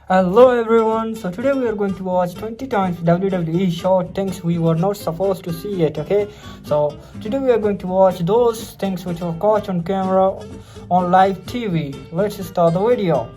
Hello everyone, so today we are going to watch 20 times WWE show things we were not supposed to see yet, okay? So today we are going to watch those things which were caught on camera on live TV. Let's start the video.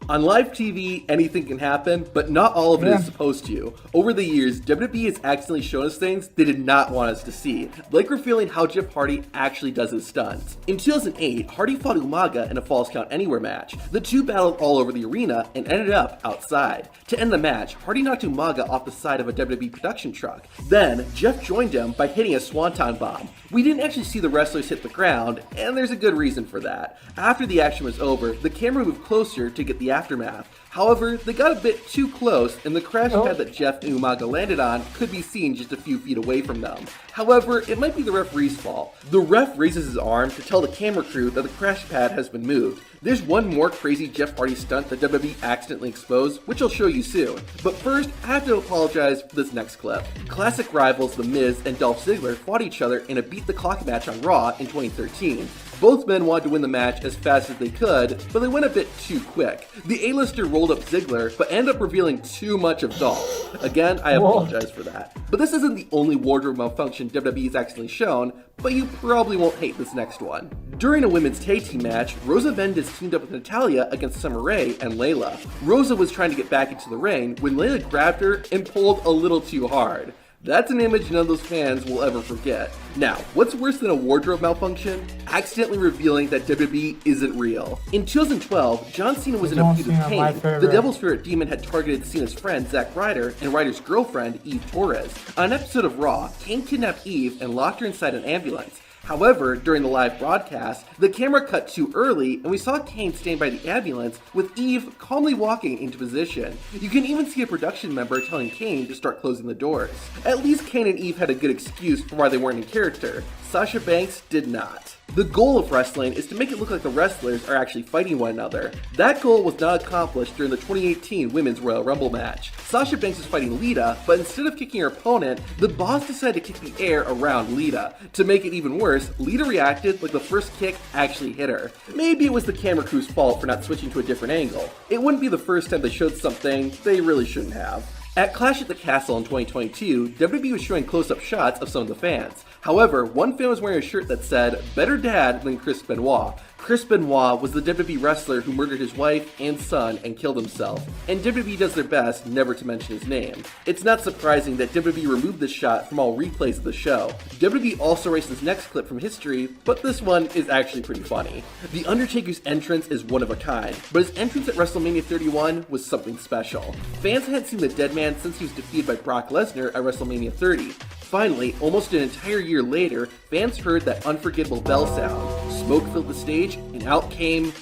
On live TV, anything can happen, but not all of it is supposed to. Over the years, WWE has accidentally shown us things they did not want us to see, like revealing how Jeff Hardy actually does his stunts. In 2008, Hardy fought Umaga in a Falls Count Anywhere match. The two battled all over the arena and ended up outside. To end the match, Hardy knocked Umaga off the side of a WWE production truck. Then, Jeff joined him by hitting a Swanton Bomb. We didn't actually see the wrestlers hit the ground, and there's a good reason for that. After the action was over, the camera moved closer to get the aftermath. However, they got a bit too close, and the crash pad that Jeff and Umaga landed on could be seen just a few feet away from them. However, it might be the referee's fault. The ref raises his arm to tell the camera crew that the crash pad has been moved. There's one more crazy Jeff Hardy stunt that WWE accidentally exposed, which I'll show you soon. But first, I have to apologize for this next clip. Classic rivals The Miz and Dolph Ziggler fought each other in a beat the clock match on Raw in 2013. Both men wanted to win the match as fast as they could, but they went a bit too quick. The A-lister rolled up Ziggler, but ended up revealing too much of Dolph. Again, I apologize for that. But this isn't the only wardrobe malfunction WWE has accidentally shown, but you probably won't hate this next one. During a women's tag team match, Rosa Mendes teamed up with Natalya against Summer Rae and Layla. Rosa was trying to get back into the ring when Layla grabbed her and pulled a little too hard. That's an image none of those fans will ever forget. Now, what's worse than a wardrobe malfunction? Accidentally revealing that WWE isn't real. In 2012, John Cena was in a feud with Pain. The Devil's Favorite Demon had targeted Cena's friend, Zack Ryder, and Ryder's girlfriend, Eve Torres. On an episode of Raw, Kane kidnapped Eve and locked her inside an ambulance. However, during the live broadcast, the camera cut too early and we saw Kane stand by the ambulance with Eve calmly walking into position. You can even see a production member telling Kane to start closing the doors. At least Kane and Eve had a good excuse for why they weren't in character. Sasha Banks did not. The goal of wrestling is to make it look like the wrestlers are actually fighting one another. That goal was not accomplished during the 2018 Women's Royal Rumble match. Sasha Banks was fighting Lita, but instead of kicking her opponent, the boss decided to kick the air around Lita. To make it even worse, Lita reacted like the first kick actually hit her. Maybe it was the camera crew's fault for not switching to a different angle. It wouldn't be the first time they showed something they really shouldn't have. At Clash at the Castle in 2022, WWE was showing close-up shots of some of the fans. However, one fan was wearing a shirt that said, "Better dad than Chris Benoit." Chris Benoit was the WWE wrestler who murdered his wife and son and killed himself, and WWE does their best never to mention his name. It's not surprising that WWE removed this shot from all replays of the show. WWE also erased this next clip from history, but this one is actually pretty funny. The Undertaker's entrance is one of a kind, but his entrance at WrestleMania 31 was something special. Fans hadn't seen the dead man since he was defeated by Brock Lesnar at WrestleMania 30. Finally, almost an entire year later, fans heard that unforgettable bell sound. Smoke filled the stage, and out came,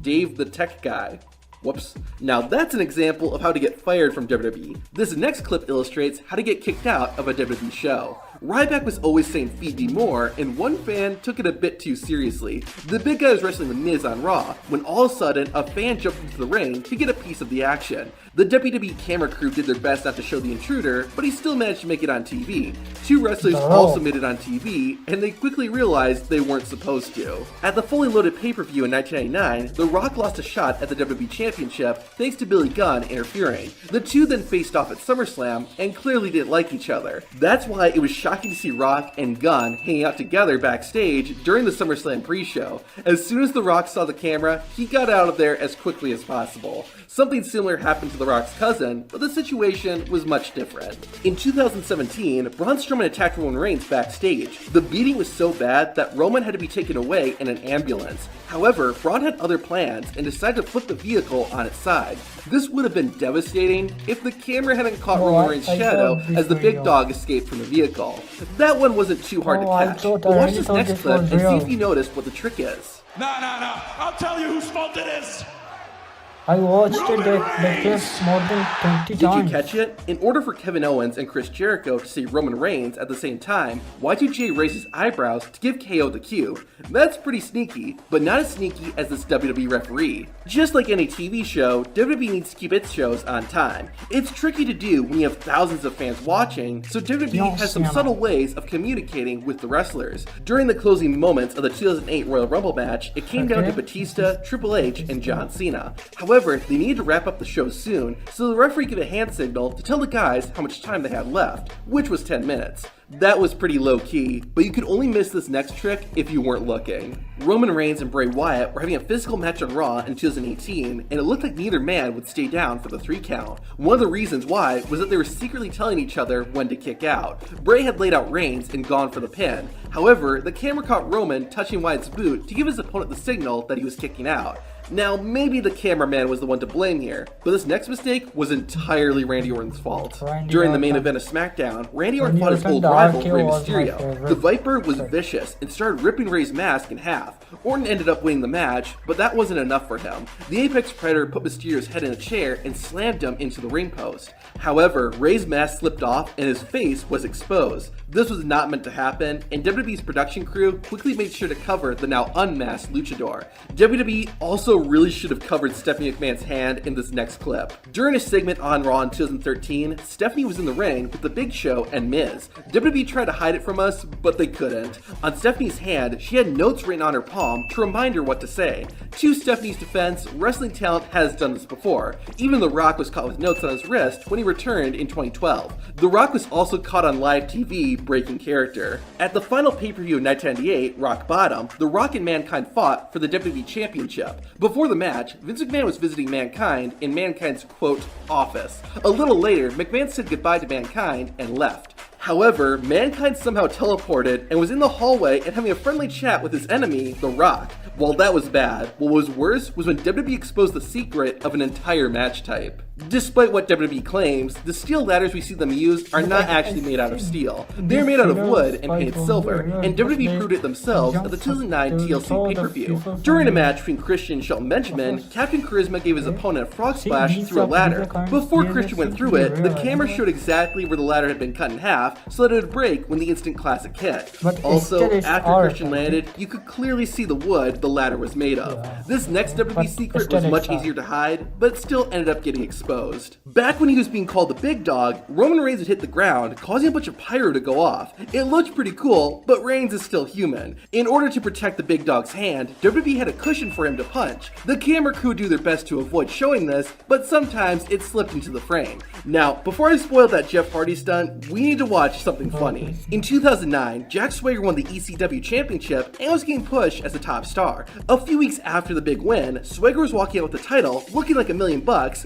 Dave the Tech Guy. Whoops. Now that's an example of how to get fired from WWE. This next clip illustrates how to get kicked out of a WWE show. Ryback was always saying "feed me more," and one fan took it a bit too seriously. The big guy was wrestling The Miz on Raw, when all of a sudden a fan jumped into the ring to get a piece of the action. The WWE camera crew did their best not to show the intruder, but he still managed to make it on TV. Two wrestlers also made it on TV, and they quickly realized they weren't supposed to. At the Fully Loaded pay-per-view in 1999, The Rock lost a shot at the WWE Championship thanks to Billy Gunn interfering. The two then faced off at SummerSlam and clearly didn't like each other. That's why it was shocking to see Rock and Gunn hanging out together backstage during the SummerSlam pre-show. As soon as The Rock saw the camera, he got out of there as quickly as possible. Something similar happened to The Rock's cousin, but the situation was much different. In 2017, Braun Strowman attacked Roman Reigns backstage. The beating was so bad that Roman had to be taken away in an ambulance. However, Braun had other plans and decided to flip the vehicle on its side. This would have been devastating if the camera hadn't caught Roman Reigns' shadow as the big dog escaped from the vehicle. That one wasn't too hard to catch, but watch this next clip and see if you notice what the trick is. No, I'll tell you whose fault it is. I watched the clips more than 20 Did you times. catch it? In order for Kevin Owens and Chris Jericho to see Roman Reigns at the same time, Y2J raised his eyebrows to give KO the cue. That's pretty sneaky, but not as sneaky as this WWE referee. Just like any TV show, WWE needs to keep its shows on time. It's tricky to do when you have thousands of fans watching, so WWE has some subtle ways of communicating with the wrestlers. During the closing moments of the 2008 Royal Rumble match, it came down to Batista, Triple H, and John Cena. However, they needed to wrap up the show soon, so the referee gave a hand signal to tell the guys how much time they had left, which was 10 minutes. That was pretty low key, but you could only miss this next trick if you weren't looking. Roman Reigns and Bray Wyatt were having a physical match on Raw in 2018, and it looked like neither man would stay down for the 3 count. One of the reasons why was that they were secretly telling each other when to kick out. Bray had laid out Reigns and gone for the pin. However, the camera caught Roman touching Wyatt's boot to give his opponent the signal that he was kicking out. Now, maybe the cameraman was the one to blame here, but this next mistake was entirely Randy Orton's fault. During the main event of SmackDown, Randy Orton fought his old rival, Rey Mysterio. The Viper was vicious and started ripping Rey's mask in half. Orton ended up winning the match, but that wasn't enough for him. The Apex Predator put Mysterio's head in a chair and slammed him into the ring post. However, Rey's mask slipped off and his face was exposed. This was not meant to happen, and WWE's production crew quickly made sure to cover the now unmasked luchador. WWE also really should have covered Stephanie McMahon's hand in this next clip. During a segment on Raw in 2013, Stephanie was in the ring with The Big Show and Miz. WWE tried to hide it from us, but they couldn't. On Stephanie's hand, she had notes written on her palm to remind her what to say. To Stephanie's defense, wrestling talent has done this before. Even The Rock was caught with notes on his wrist when he returned in 2012. The Rock was also caught on live TV breaking character. At the final pay-per-view of 1998, Rock Bottom, The Rock and Mankind fought for the WWE Championship. Before the match, Vince McMahon was visiting Mankind in Mankind's, quote, office. A little later, McMahon said goodbye to Mankind and left. However, Mankind somehow teleported and was in the hallway and having a friendly chat with his enemy, The Rock. While that was bad, what was worse was when WWE exposed the secret of an entire match type. Despite what WWE claims, the steel ladders we see them use are not actually made out of steel. They are made out of wood and painted silver, and WWE proved it themselves at the 2009 TLC pay-per-view. During a match between Christian and Shelton Benjamin, Captain Charisma gave his opponent a frog splash through a ladder. Before Christian went through it, the camera showed exactly where the ladder had been cut in half so that it would break when the instant classic hit. Also, after Christian landed, you could clearly see the wood the ladder was made of. This next WWE secret was much easier to hide, but still ended up getting exposed. Back when he was being called the big dog, Roman Reigns had hit the ground, causing a bunch of pyro to go off. It looked pretty cool, but Reigns is still human. In order to protect the big dog's hand, WWE had a cushion for him to punch. The camera crew do their best to avoid showing this, but sometimes it slipped into the frame. Now, before I spoil that Jeff Hardy stunt, we need to watch something funny. In 2009, Jack Swagger won the ECW Championship and was getting pushed as a top star. A few weeks after the big win, Swagger was walking out with the title, looking like $1 million,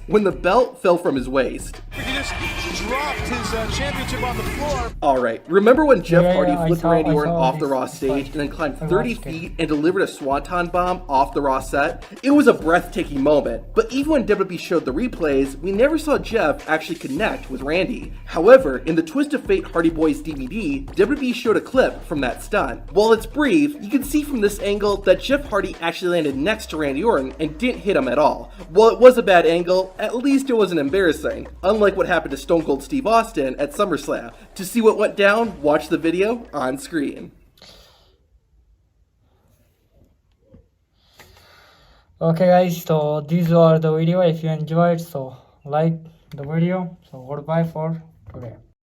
when the belt fell from his waist. He just dropped his championship on the floor. Alright, remember when Jeff Hardy flipped Randy Orton off the Raw stage and then climbed 30 feet and delivered a swanton bomb off the Raw set? It was a breathtaking moment, but even when WWE showed the replays, we never saw Jeff actually connect with Randy. However, in the Twist of Fate Hardy Boys DVD, WWE showed a clip from that stunt. While it's brief, you can see from this angle that Jeff Hardy actually landed next to Randy Orton and didn't hit him at all. While it was a bad angle, at least it wasn't embarrassing, unlike what happened to Stone Cold Steve Austin at SummerSlam. To see what went down, watch the video on screen. Okay guys, so these are the video. If you enjoyed, so like the video. So goodbye for today.